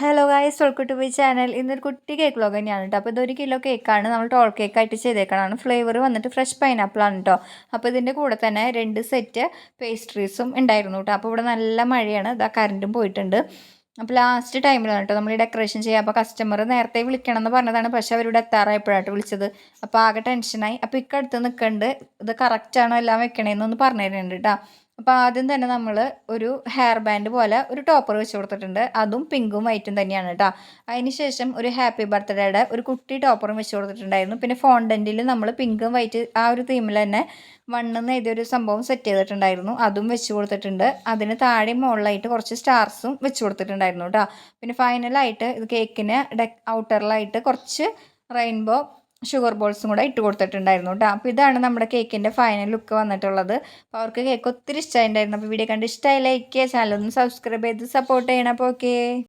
Hello guys, welcome to my channel. ഇന്നൊരു കുട്ടി cake vlog തന്നെയാണ് കേട്ടോ. അപ്പോൾ ഇതൊരു കിലോ കേക്കാണ് നമ്മൾ ടോൾ കേക്കായിട്ട് ചെയ്തേക്കണം. ഫ്ലേവർ വന്നിട്ട് ഫ്രഷ് പൈനാപ്പിളാണ് കേട്ടോ. അപ്പോൾ ഇതിൻ്റെ കൂടെ തന്നെ 2 സെറ്റ് പേസ്ട്രീസും ഉണ്ടായിരുന്നു കേട്ടോ. അപ്പോൾ ഇവിടെ നല്ല മഴയാണ്, ഇതാ കറണ്ടും പോയിട്ടുണ്ട്. അപ്പോൾ ലാസ്റ്റ് ടൈമിലാണ് കേട്ടോ നമ്മൾ ഈ ഡെക്കറേഷൻ ചെയ്യുക. അപ്പോൾ കസ്റ്റമർ നേരത്തെ വിളിക്കണം എന്ന് പറഞ്ഞതാണ്, പക്ഷേ അവരിവിടെ എത്താറായപ്പോഴായിട്ട് വിളിച്ചത്. അപ്പോൾ ആകെ ടെൻഷനായി. അപ്പോൾ ഇക്കടുത്ത് നിൽക്കുന്നുണ്ട്, ഇത് കറക്റ്റാണോ എല്ലാം വെക്കണേന്നൊന്ന് പറഞ്ഞു തരുന്നുണ്ട് കേട്ടോ. അപ്പോൾ ആദ്യം തന്നെ നമ്മൾ ഒരു ഹെയർ ബാൻഡ് പോലെ ഒരു ടോപ്പർ വെച്ച് കൊടുത്തിട്ടുണ്ട്. അതും പിങ്കും വൈറ്റും തന്നെയാണ് കേട്ടോ. അതിന് ശേഷം ഒരു ഹാപ്പി ബർത്ത്ഡേയുടെ ഒരു കുട്ടി ടോപ്പറും വെച്ച് കൊടുത്തിട്ടുണ്ടായിരുന്നു. പിന്നെ ഫോണ്ടൻറ്റിൽ നമ്മൾ പിങ്കും വൈറ്റ് ആ ഒരു തീമിൽ തന്നെ വണ്ണെന്ന് എഴുതിയൊരു സംഭവം സെറ്റ് ചെയ്തിട്ടുണ്ടായിരുന്നു, അതും വെച്ച് കൊടുത്തിട്ടുണ്ട്. അതിന് താഴെ മുകളിലായിട്ട് കുറച്ച് സ്റ്റാർസും വെച്ച് കൊടുത്തിട്ടുണ്ടായിരുന്നു കേട്ടോ. പിന്നെ ഫൈനലായിട്ട് ഇത് കേക്കിന് ഔട്ടറിലായിട്ട് കുറച്ച് റെയിൻബോ ഷുഗർ ബോൾസും കൂടെ ഇട്ട് കൊടുത്തിട്ടുണ്ടായിരുന്നു കേട്ടോ. അപ്പോൾ ഇതാണ് നമ്മുടെ കേക്കിൻ്റെ ഫൈനൽ ലുക്ക് വന്നിട്ടുള്ളത്. അപ്പോൾ അവർക്ക് കേക്ക് ഒത്തിരി ഇഷ്ടമായിട്ടുണ്ടായിരുന്നു. അപ്പോൾ വീഡിയോ കണ്ട് ഇഷ്ടമായി ലൈക്ക് ചെയ്യുക, ചാനൽ ഒന്ന് സബ്സ്ക്രൈബ് ചെയ്ത് സപ്പോർട്ട് ചെയ്യണം. അപ്പോൾ ഓക്കേ.